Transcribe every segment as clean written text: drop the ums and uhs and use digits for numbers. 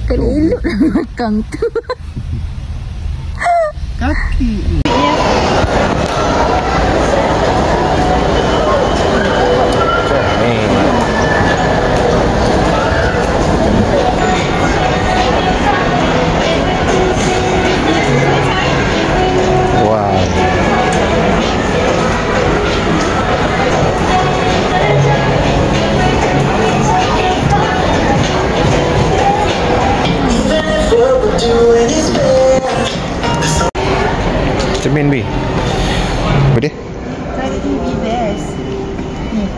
Kalau elok lah belakang tu. Kaki. Cermin B. Apa dia? Cari TV best. Ni.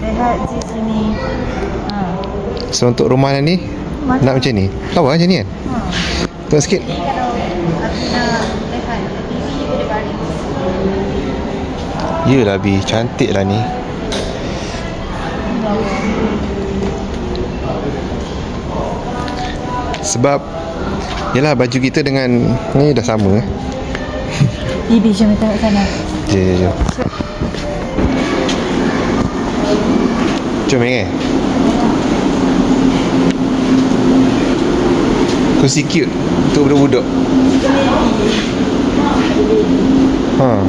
Rehat di sini. So untuk rumah ni nak macam ni. Lawa macam ni kan? Tengok sikit. Jadi kalau Abi nak rehat TV boleh baring. Yelah Bi, cantik lah ni. Sebab yelah baju kita dengan ni dah sama. Bibi jom kita tengok sana. Jom. Jom kursi cute untuk budak-budak. Ha.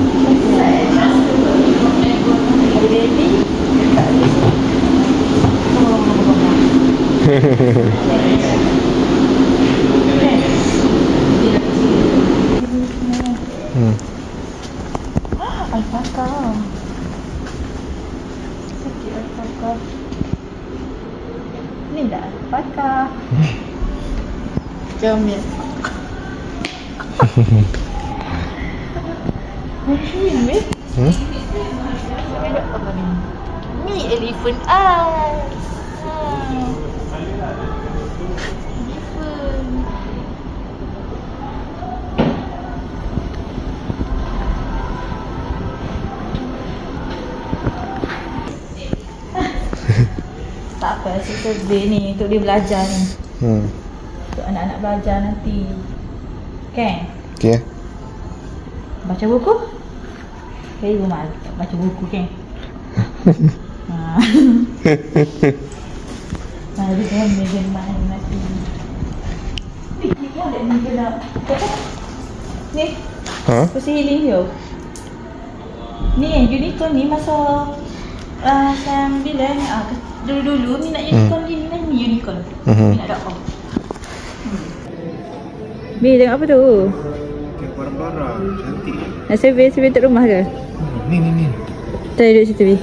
Alpaka. Sakit alpaka. Ni dah alpaka. Jom ya. Ni. Ni elephant eyes. Tak apa, survey ni untuk dia belajar ni. Untuk anak-anak belajar nanti. Kan? Okay. Baca buku? Okay, rumah baca buku kan? Mari kan meja main nanti. Ni kan ada meja nak. Ni. Kursi healing tu. Ni unicorn ni masa 9 dulu-dulu ni nak unicorn ni ni unicorn. Ni nak dapat. Bi tengok apa tu? Barang-barang cantik. Nak survey untuk rumah ke? Ni. Kita duduk situ Bi.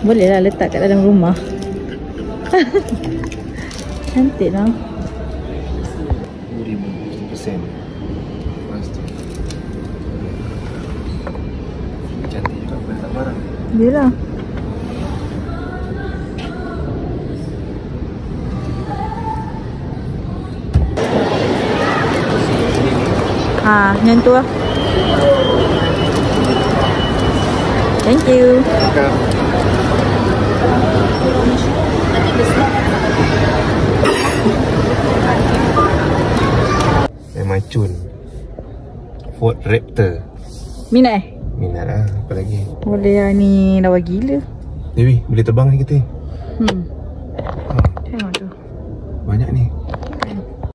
Boleh lah letak kat dalam rumah. Cantik lah. 1000%. Cantik juga letak barang. Yelah. Yang tu lah. Thank you. Macun Ford Raptor. Minat Minat lah. Apa lagi? Boleh lah ni. Lawa gila. Dewi, boleh terbang ni kita.